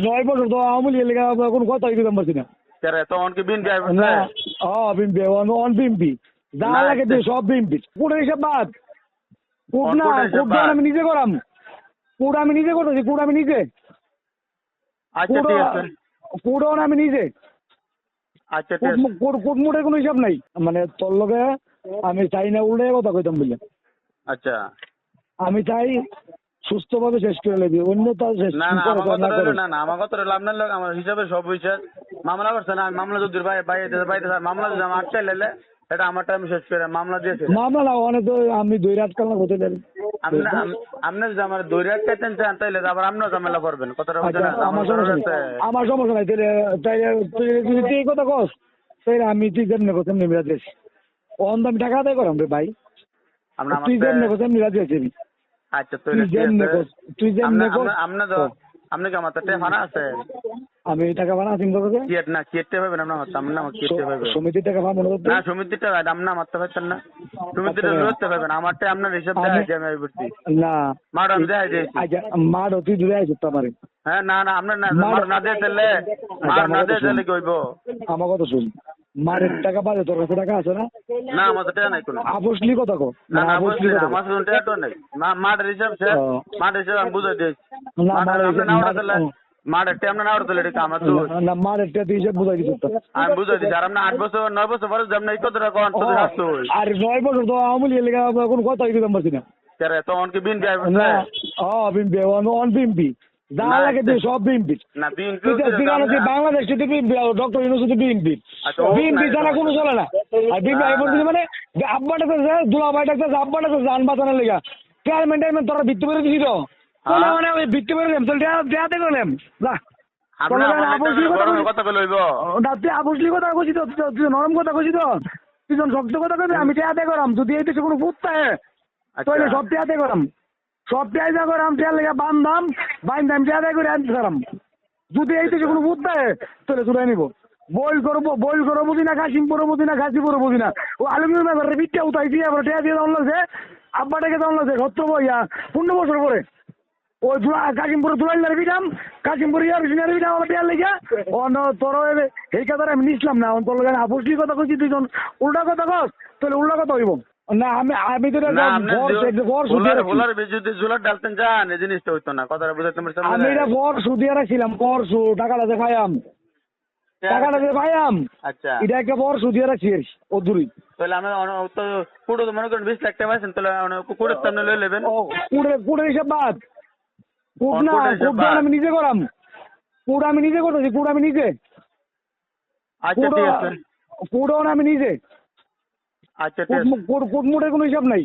9 বছর তো আওয়ামী লীগের লেগে কোনো কথাই দিতাম পারছি না। তখন কি বিএনপি না বিএমপি অন বিএমপি যা না, লাগে দিয়ে সব বিএমপি। কোটের হিসাব বাদ। কোট না কোটের হিসাব কোট বাদ। আমি নিজে করাম। কোট আমি নিজে করতেছি। কোট আমি নিজে আচ্ছা ঠিক আছে। কোট আমি নিজে আচ্ছা ঠিক আছে। কোট মোটের কোনো হিসাব নাই। মানে তোর লগে আমি চাই না উল্টে কথা কইতাম বলে। আচ্ছা আমি চাই সুস্থভাবে শেষ করে নেবি, অন্য তার শেষ না না করে আমার কর কথা না রইলো করে। না আমার কথা রইলো আপনার লোক আমার হিসাবে সব হয়েছে মামলা করছে না মামলা যদি বাইরে মামলা যদি আমার আটকে লেলে এটা আমারটা আমি শেষ করে মামলা দিয়েছি মামলা না অনেক তো আমি 2 রাত কাল হতে পারি। আপনি যদি আমার দৈরে আটকাইতেন চান তাইলে আবার আপনিও ঝামেলা করবেন কথাটা বুঝছেন না আমার সমস্যা নেই, আমার সমস্যা নাই। তাইলে তুই যদি এই কথা কস তাইলে আমি তুই যেমনি কথা এমনি রাজি আছি। অন আমি টাকা আদায় করাম রে ভাই। তুই যেমনি কথা এমনি রাজি আছি। আচ্ছা তুই যেমনি কস তুই যেমনি কস আপনি কি আমার টাকা ভাড়া আছে আমি টাকা বানা আছি তোকে কিয়েট না কিয়েটে পাবেন আপনার সামনে আমার কিয়েটে পাবেন সমিতির টাকা পাবো না সমিতিটা আপনি মারতে পারছেন না সমিতিটা লড়তে পারবেন আমারটা আপনার হিসাব দেয় আমি বলছি না ম্যাডাম দেয় দিয়েছি মারো তুই দূরে আইছিস তো আমারে। হ্যাঁ না না আপনার না দিয়ে দিলে না দিয়ে দিলে কি হইব আমার কথা শুন, মারের টাকা বাদে তোর কাছে টাকা আছে না? না আমার তো টাকা নাই কোনো আপসলি কথা কো না না বুঝলি না আমার শুনতে টাকা তো নাই মাঠের হিসাব স্যার মাঠের হিসাব আমি বুঝাই দিয়েছি মাঠের টাইম না উঠতে এটা আমার তো না মারের টাকা তুই হিসাব বুঝাই দিছিস তো আমি বুঝাই দিচ্ছি আর আপনার 8 বছর 9 বছর পরে যাবেন এই কত টাকা অন্তত আসতো আর 9 বছর তো আওয়ামী লীগের লেগে কোনো কথাই দিতাম পারছি না। তখন কি বিএনপি না বিএমপি অন বিএমপি যা লাগে দিয়ে সব বিএমপি। না BNP Bangladesh doctor university BNP BNP ছাড়া কোনো চলে না। আর বিএনপি মানে আব্বাটা দুলাভাইটা আব্বাটা যান বাঁচানোর লেগা চেয়ারম্যান তোরা ভিত্তি করে দিছি তো মানে ওই ভিত্তি করে দিলাম চল দেয়াতে করলাম যা আপসলি কথা কইছি তো তুই নরম কথা কইছি তো তুই যখন শক্ত কথা কবি আমি দেয়াতে করাম যদি এই দেশে কোনো ভূত থাকে তাহলে সব দেয়াতে করাম সব পেঁয়াজা করে আমি তেল লেগে বান্ধাম পেঁয়াজা করে আনতে পারাম যদি এই থেকে কোনো বুঝ দেয় তাহলে চুড়াই নিব বইল করবো বুঝি না কাশিমপুরও বুঝি না কাশিপুরও বুঝি না ও আলুমিনিয়াম ব্যাপারে পিঠটা উঠাইছি আবার টেয়া দিয়ে দাম লাগছে আব্বাটাকে দাম লাগছে সত্য বইয়া 15 বছর পরে ওই কাশিমপুরে দুলাইলার পিঠাম কাশিমপুরে ইয়ার পিঠাম আমার টেয়ার লেগে ও তোর এই কথাটা আমি নিছিলাম না তোর লোক আপসলি কথা কইছি তুই উল্টা কথা কস তাহলে উল্টা কথা হইব না আমি তো জিনিসটা হইতো না কথাটা বুঝাইতে আমি এটা পরশু দিয়ে রাখছিলাম পরশু টাকাটা যে পাইয়াম আচ্ছা এটা একটা পরশু দিয়ে রাখছি ও দূরই তাহলে আমি তো কুড়ো মনে করেন 20 লাখ টাকা পাইছেন তাহলে কুড়োর সামনে লই নেবেন কুড়ের হিসাব বাদ কুট না কুট আমি নিজে করাম কুট আমি নিজে করতেছি কুট আমি নিজে আচ্ছা ঠিক আছে কুট আমি নিজে আচ্ছা ঠিক আছে কোট মোটের কোনো হিসাব নাই।